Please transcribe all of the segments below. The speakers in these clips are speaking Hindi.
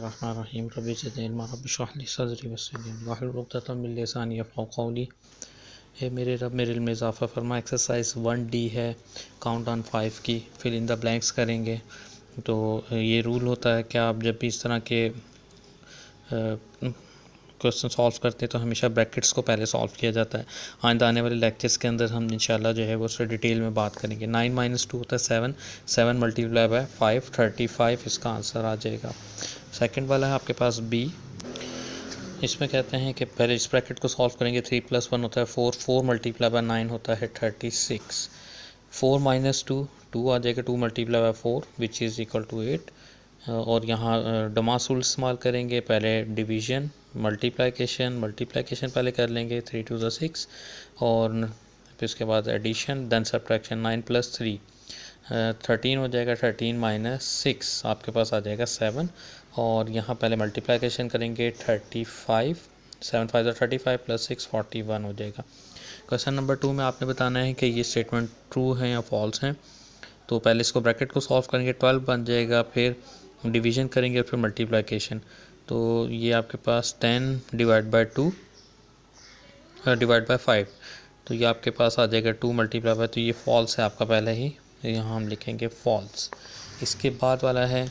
बिस्मिल्लाहिर्रहमानिर्रहीम रब्बि ज़िदनी इल्मा रब्बि इश्रह ली सदरी वयस्सिर ली अमरी वाहलुल उक़दतम मिन लिसानी यफ़क़हू क़ौली। हे मेरे रब मेरे इल्म में इज़ाफ़ा फरमा। एक्सरसाइज 1D है, काउंट ऑन 5 की, फिल इन द ब्लैंक्स करेंगे। तो ये रूल होता है कि आप जब भी इस तरह के क्वेश्चन सॉल्व करते हैं तो हमेशा ब्रैकेट्स को पहले सॉल्व किया जाता है। आइंदा आने वाले लेक्चर्स के अंदर हम इंशाल्लाह जो है वो उससे डिटेल में बात करेंगे। 9 - 2 होता है 7, 7 मल्टीप्लाई बाय 5 35, इसका आंसर आ जाएगा। सेकंड वाला है आपके पास बी। इसमें कहते हैं कि पहले इस ब्रैकेट को सॉल्व करेंगे। 3 + 1 होता है 4, 4 मल्टीप्लाई बाय 9 होता है 36। 4 - 2 2 आ जाएगा, 2 multiply by 4 which is equal to 8। और यहाँ डमास रूल इस्तेमाल करेंगे। पहले डिवीजन मल्टीप्लिकेशन पहले कर लेंगे, 3 × 2 = 6, और फिर उसके बाद एडिशन, देन सब्ट्रैक्शन। 9 + 3 13 हो जाएगा, 13 - 6 आपके पास आ जाएगा 7। और यहाँ पहले मल्टीप्लिकेशन करेंगे, 35 7 × 5 = 35 + 6 41 हो जाएगा। क्वेश्चन नंबर 2 में आपने बताना है कि ये स्टेटमेंट ट्रू है या फॉल्स है। तो पहले इसको ब्रैकेट को सॉल्व करेंगे, 12 बन जाएगा, फिर डिवीजन करेंगे, फिर मल्टीप्लिकेशन। तो ये आपके पास 10 ÷ 2 / 5, तो ये आपके पास आ जाएगा 2 मल्टीप्लाई बाय, तो ये फॉल्स है आपका पहले ही, यहाँ हम लिखेंगे फॉल्स। इसके बाद वाला है,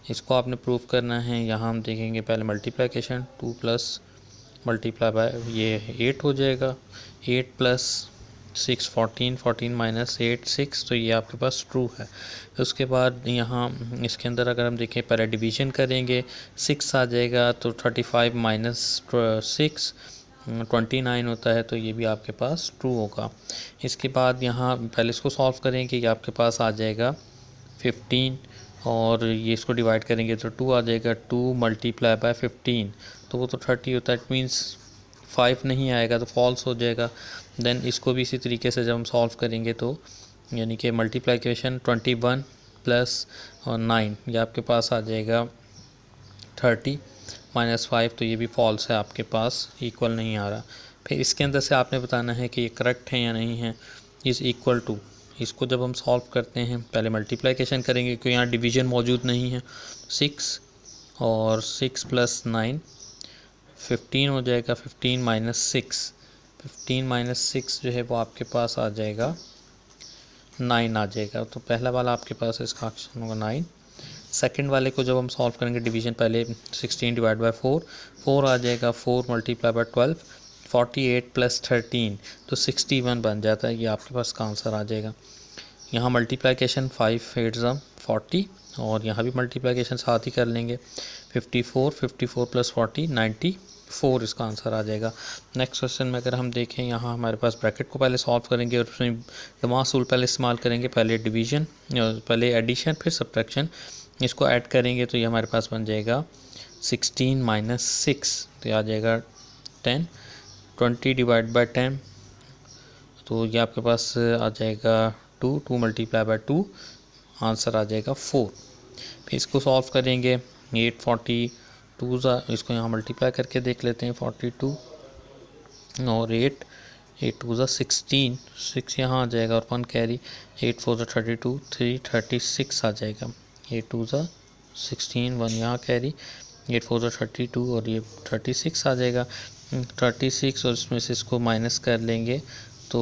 इसको आपने प्रूव करना है। यहाँ हम देखेंगे पहले मल्टीप्लिकेशन, 2 + मल्टीप्लाई बाय ये 8 हो जाएगा, 8 + 6 14, 14 - 8 6, तो ये आपके पास ट्रू है। उसके बाद यहाँ इसके अंदर अगर हम देखें पहले डिवीजन करेंगे, 6 आ जाएगा, तो 35 - 6 29 होता है, तो ये भी आपके पास ट्रू होगा। इसके बाद यहाँ पहले इसको सॉल्व करेंगे, ये आपके पास आ जाएगा 15, और ये इसको डिवाइड करेंगे तो 2 आ जाएगा, 2 मल्टीप्लाई बाय 15, तो वो तो 30 होता है। इट मीन्स 5 नहीं आएगा, तो फॉल्स हो जाएगा। देन इसको भी इसी तरीके से जब हम सॉल्व करेंगे तो यानी कि मल्टीप्लिकेशन 21 + 9, ये आपके पास आ जाएगा 30 - 5, तो ये भी फॉल्स है आपके पास, इक्वल नहीं आ रहा। फिर इसके अंदर से आपने बताना है कि ये करेक्ट है या नहीं है। इज़ इक्वल टू, इसको जब हम सॉल्व करते हैं पहले मल्टीप्लिकेशन करेंगे क्योंकि यहाँ डिवीजन मौजूद नहीं है। 6 और 6 + 9 15 हो जाएगा, 15 - 6 15 - 6 जो है वो आपके पास आ जाएगा 9 आ जाएगा। तो पहला वाला आपके पास इसका ऑप्शन होगा 9। सेकंड वाले को जब हम सॉल्व करेंगे डिवीजन, पहले 16 / 4 4 आ जाएगा, 4 मल्टीप्लाई बाय 12 48 + 13, तो 61 बन जाता है, ये आपके पास का आंसर आ जाएगा। यहाँ मल्टीप्लिकेशन 5 × 8 = 40, और यहाँ भी मल्टीप्लिकेशन साथ ही कर लेंगे, 54 + 40 94, इसका आंसर आ जाएगा। नेक्स्ट क्वेश्चन में अगर हम देखें, यहाँ हमारे पास ब्रैकेट को पहले सॉल्व करेंगे और उसमें डमास रूल पहले इस्तेमाल करेंगे। पहले डिवीजन, पहले एडिशन, फिर सब्ट्रैक्शन, इसको ऐड करेंगे तो ये हमारे पास बन जाएगा 16 - 6, तो ये आ जाएगा 10। 20 / 10, तो ये आपके पास आ जाएगा 2 मल्टीप्लाई बाय 2, आंसर आ जाएगा 4। फिर इसको सॉल्व करेंगे, 8 42, इसको यहाँ मल्टीप्लाई करके देख लेते हैं, 42 और 8 2 = 16, 6 यहाँ आ जाएगा और 1 कैरी, 8 4 = 32, 3 36 आ जाएगा, 8 2 = 16, 1 यहाँ कैरी, 8 4 = 32 और ये 36 आ जाएगा। 36 और इसमें से इसको माइनस कर लेंगे तो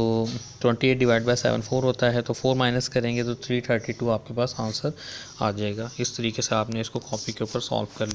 28 / 7 4 होता है, तो 4 माइनस करेंगे तो 332 आपके पास आंसर आ जाएगा। इस तरीके से आपने इसको कॉपी के ऊपर सॉल्व कर लिया।